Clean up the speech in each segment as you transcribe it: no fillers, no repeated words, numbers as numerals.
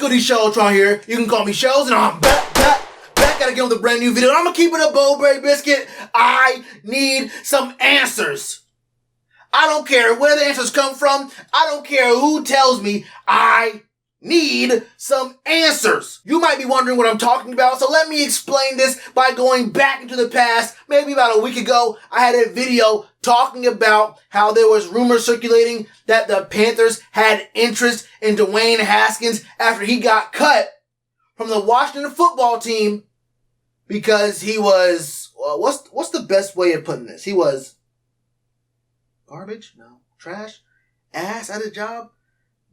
good, Shellitronnn here. You can call me Shells, and I'm back at again with a brand new video. And I'm gonna keep it a Bowberry biscuit. I need some answers. I don't care where the answers come from. I don't care who tells me. I need some answers. You might be wondering what I'm talking about, so let me explain this by going back into the past. Maybe about a week ago, I had a video talking about how there was rumors circulating that the Panthers had interest in Dwayne Haskins after he got cut from the Washington football team because he was, what's the best way of putting this? He was garbage? No. Trash? Ass at his job?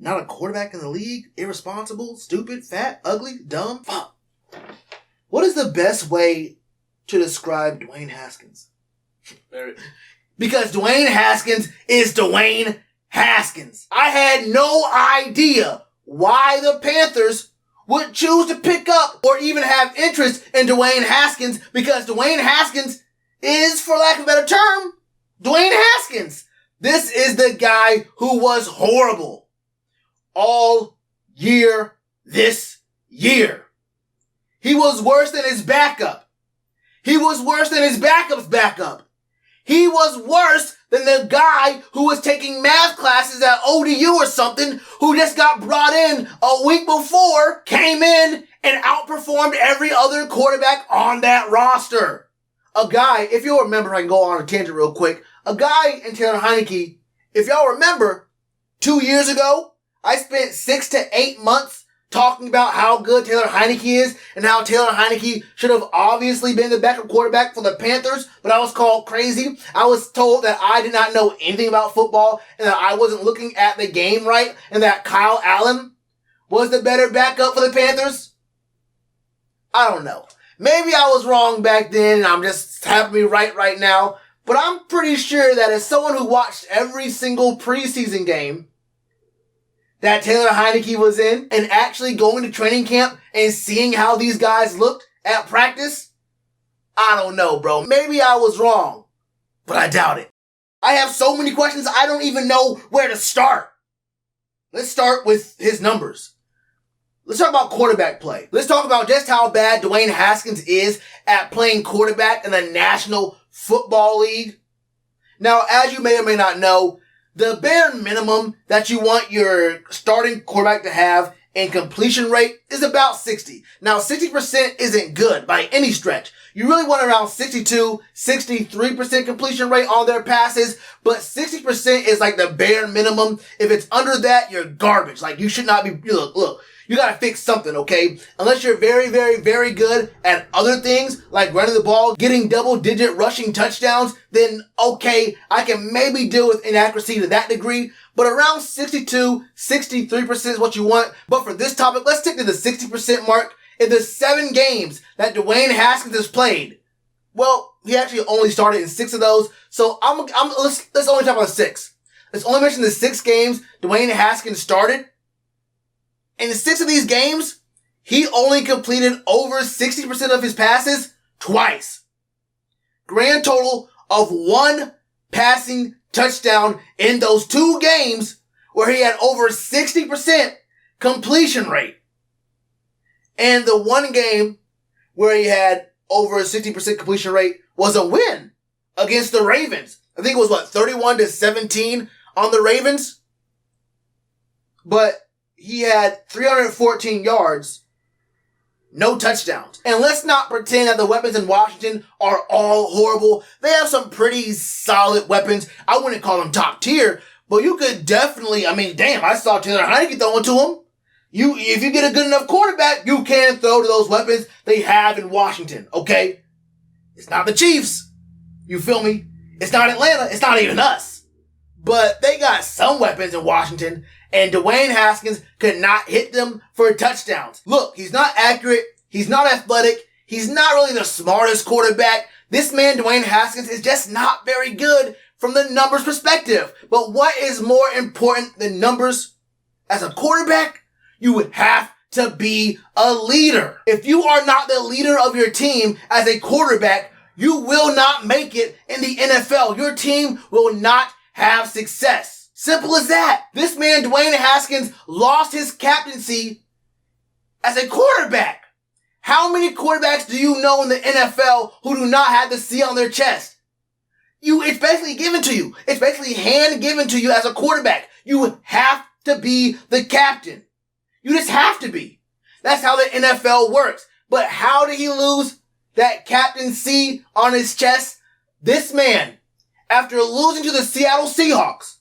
Not a quarterback in the league? Irresponsible? Stupid? Fat? Ugly? Dumb? Fuck. What is the best way to describe Dwayne Haskins? Because Dwayne Haskins is Dwayne Haskins. I had no idea why the Panthers would choose to pick up or even have interest in Dwayne Haskins because Dwayne Haskins is, for lack of a better term, Dwayne Haskins. This is the guy who was horrible all year this year. He was worse than his backup. He was worse than his backup's backup. He was worse than the guy who was taking math classes at ODU or something, who just got brought in a week before, came in and outperformed every other quarterback on that roster. A guy, if you'll remember, I can go on a tangent real quick. A guy in Taylor Heinicke, if y'all remember, 2 years ago, I spent 6 to 8 months talking about how good Taylor Heinicke is and how Taylor Heinicke should have obviously been the backup quarterback for the Panthers, but I was called crazy. I was told that I did not know anything about football and that I wasn't looking at the game right and that Kyle Allen was the better backup for the Panthers. I don't know. Maybe I was wrong back then and I'm just happy to be right now, but I'm pretty sure that as someone who watched every single preseason game that Taylor Heinicke was in and actually going to training camp and seeing how these guys looked at practice, I don't know, bro. Maybe I was wrong, but I doubt it. I have so many questions, I don't even know where to start. Let's start with his numbers. Let's talk about quarterback play. Let's talk about just how bad Dwayne Haskins is at playing quarterback in the National Football League. Now, as you may or may not know, the bare minimum that you want your starting quarterback to have in completion rate is about 60. Now, 60% isn't good by any stretch. You really want around 62, 63% completion rate on their passes, but 60% is like the bare minimum. If it's under that, you're garbage. Like, you should not be, look. You gotta fix something, okay? Unless you're very, very, very good at other things, like running the ball, getting double-digit rushing touchdowns, then okay, I can maybe deal with inaccuracy to that degree, but around 62, 63% is what you want. But for this topic, let's stick to the 60% mark. In the 7 games that Dwayne Haskins has played, well, he actually only started in 6 of those, so let's only talk about 6. Let's only mention the 6 games Dwayne Haskins started. In 6 of these games, he only completed over 60% of his passes twice. Grand total of 1 passing touchdown in those 2 games where he had over 60% completion rate. And the 1 game where he had over a 60% completion rate was a win against the Ravens. I think it was 31-17 on the Ravens. But he had 314 yards, no touchdowns. And let's not pretend that the weapons in Washington are all horrible. They have some pretty solid weapons. I wouldn't call them top tier, but you could definitely, I saw Taylor Heinicke throwing to him. If you get a good enough quarterback, you can throw to those weapons they have in Washington, okay? It's not the Chiefs. You feel me? It's not Atlanta. It's not even us. But they got some weapons in Washington, and Dwayne Haskins could not hit them for touchdowns. Look, he's not accurate. He's not athletic. He's not really the smartest quarterback. This man, Dwayne Haskins, is just not very good from the numbers perspective. But what is more important than numbers? As a quarterback, you would have to be a leader. If you are not the leader of your team as a quarterback, you will not make it in the NFL. Your team will not have success. Simple as that. This man, Dwayne Haskins, lost his captaincy as a quarterback. How many quarterbacks do you know in the NFL who do not have the C on their chest? It's basically given to you. It's basically hand given to you as a quarterback. You have to be the captain. You just have to be. That's how the NFL works. But how did he lose that captaincy on his chest? This man, after losing to the Seattle Seahawks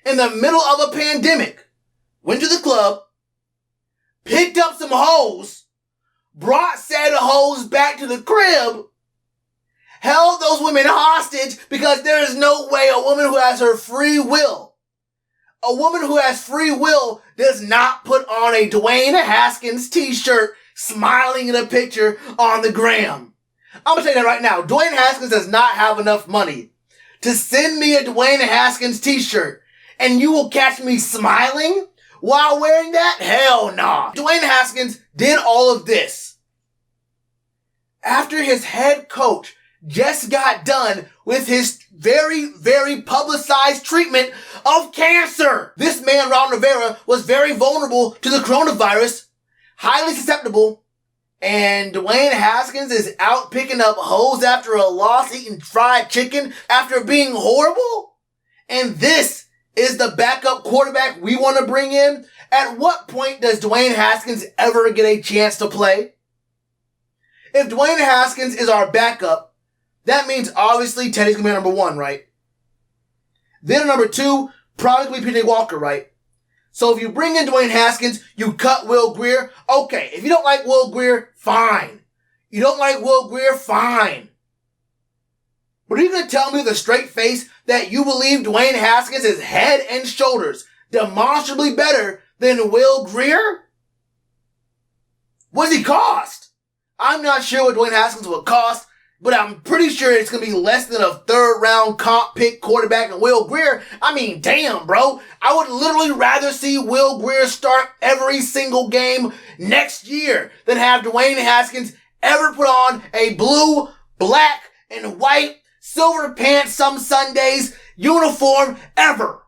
in the middle of a pandemic, went to the club, picked up some hoes, brought said hoes back to the crib, held those women hostage because there is no way a woman who has her free will, a woman who has free will does not put on a Dwayne Haskins t-shirt smiling in a picture on the gram. I'm going to tell you that right now. Dwayne Haskins does not have enough money to send me a Dwayne Haskins t-shirt, and you will catch me smiling while wearing that? Hell nah. Dwayne Haskins did all of this after his head coach just got done with his very, very publicized treatment of cancer. This man, Ron Rivera, was very vulnerable to the coronavirus, highly susceptible, and Dwayne Haskins is out picking up hoes after a loss, eating fried chicken after being horrible? And this is the backup quarterback we want to bring in? At what point does Dwayne Haskins ever get a chance to play? If Dwayne Haskins is our backup, that means obviously Teddy's going to be number one, right? Then number two, probably PJ Walker, right? So if you bring in Dwayne Haskins, you cut Will Grier. Okay, if you don't like Will Grier, fine. You don't like Will Grier, fine. But are you going to tell me with a straight face that you believe Dwayne Haskins is head and shoulders demonstrably better than Will Grier? What does he cost? I'm not sure what Dwayne Haskins will cost, but I'm pretty sure it's going to be less than a third-round comp pick quarterback in Will Grier. I mean, damn, bro. I would literally rather see Will Grier start every single game next year than have Dwayne Haskins ever put on a blue, black, and white, silver pants some Sundays uniform ever.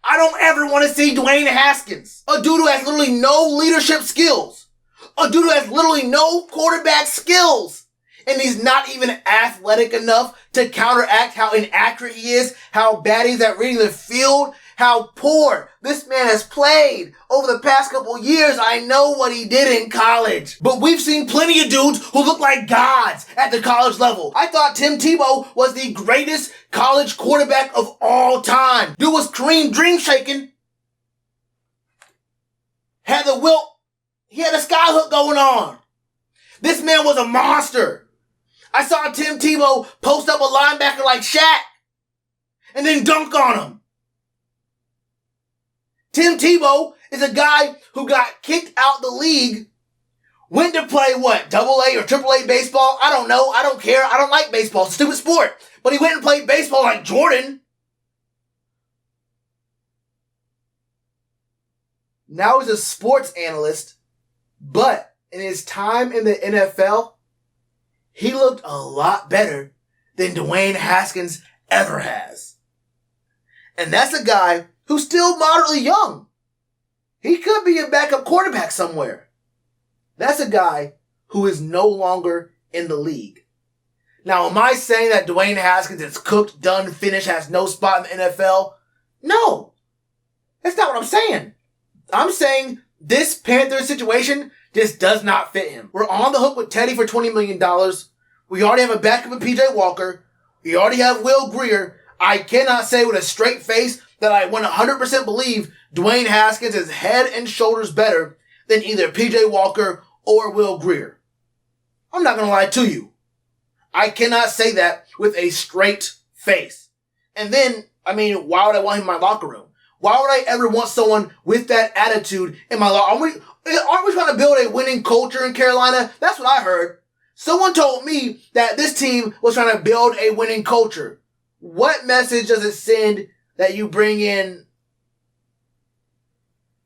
I don't ever want to see Dwayne Haskins, a dude who has literally no leadership skills, a dude who has literally no quarterback skills. And he's not even athletic enough to counteract how inaccurate he is, how bad he's at reading the field, how poor this man has played over the past couple years. I know what he did in college. But we've seen plenty of dudes who look like gods at the college level. I thought Tim Tebow was the greatest college quarterback of all time. Dude was Kareem dream shaking. Had the wilt. He had a skyhook going on. This man was a monster. I saw Tim Tebow post up a linebacker like Shaq and then dunk on him. Tim Tebow is a guy who got kicked out the league, went to play what, AA or AAA baseball? I don't know. I don't care. I don't like baseball. It's a stupid sport. But he went and played baseball like Jordan. Now he's a sports analyst, but in his time in the NFL, he looked a lot better than Dwayne Haskins ever has. And that's a guy who's still moderately young. He could be a backup quarterback somewhere. That's a guy who is no longer in the league. Now, am I saying that Dwayne Haskins is cooked, done, finished, has no spot in the NFL? No. That's not what I'm saying. I'm saying this Panthers situation just does not fit him. We're on the hook with Teddy for $20 million. We already have a backup in PJ Walker. We already have Will Grier. I cannot say with a straight face that I 100% believe Dwayne Haskins is head and shoulders better than either PJ Walker or Will Grier. I'm not going to lie to you. I cannot say that with a straight face. And then, why would I want him in my locker room? Why would I ever want someone with that attitude in my locker room? Aren't we trying to build a winning culture in Carolina? That's what I heard. Someone told me that this team was trying to build a winning culture. What message does it send that you bring in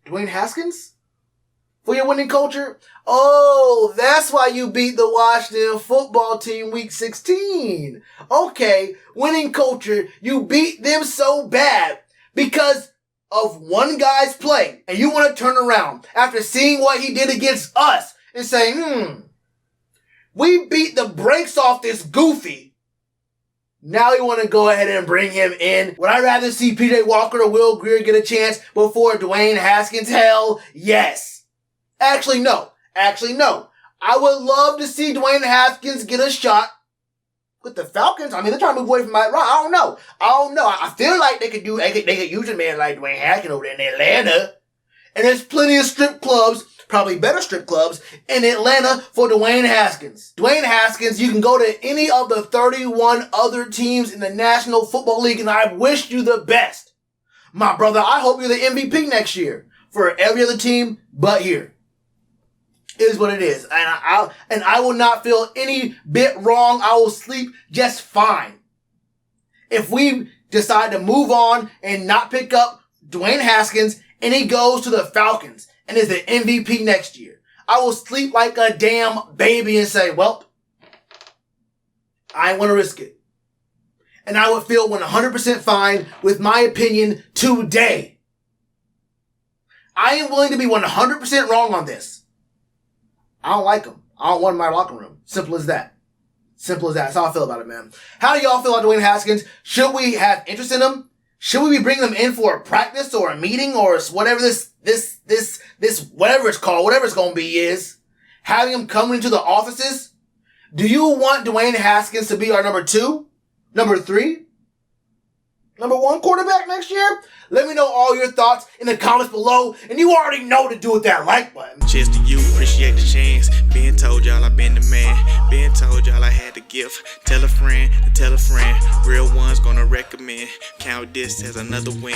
Dwayne Haskins for your winning culture? Oh, that's why you beat the Washington football team week 16. Okay, winning culture. You beat them so bad because of one guy's play, and you want to turn around after seeing what he did against us and say, we beat the brakes off this goofy. Now you want to go ahead and bring him in. Would I rather see PJ Walker or Will Greer get a chance before Dwayne Haskins? Hell yes. Actually, no. I would love to see Dwayne Haskins get a shot with the Falcons. I mean, they're trying to move away from Mike Brown. I don't know. I feel like they could use a man like Dwayne Haskins over there in Atlanta. And there's plenty of strip clubs, probably better strip clubs, in Atlanta for Dwayne Haskins. Dwayne Haskins, you can go to any of the 31 other teams in the National Football League, and I wish you the best. My brother, I hope you're the MVP next year for every other team but here. It is what it is. And I will not feel any bit wrong. I will sleep just fine. If we decide to move on and not pick up Dwayne Haskins and he goes to the Falcons and is the MVP next year, I will sleep like a damn baby and say, well, I ain't want to risk it. And I would feel 100% fine with my opinion today. I am willing to be 100% wrong on this. I don't like him. I don't want him in my locker room. Simple as that. That's how I feel about it, man. How do y'all feel about Dwayne Haskins? Should we have interest in him? Should we be bringing him in for a practice or a meeting or whatever this whatever it's called, whatever it's going to be is? Having him come into the offices? Do you want Dwayne Haskins to be our number 2? Number 3? Number 1 quarterback next year? Let me know all your thoughts in the comments below. And you already know to do with that like button. Cheers to you, appreciate the chance. Been told y'all I been the man. Been told y'all I had the gift. Tell a friend to tell a friend. Real ones gonna recommend. Count this as another win.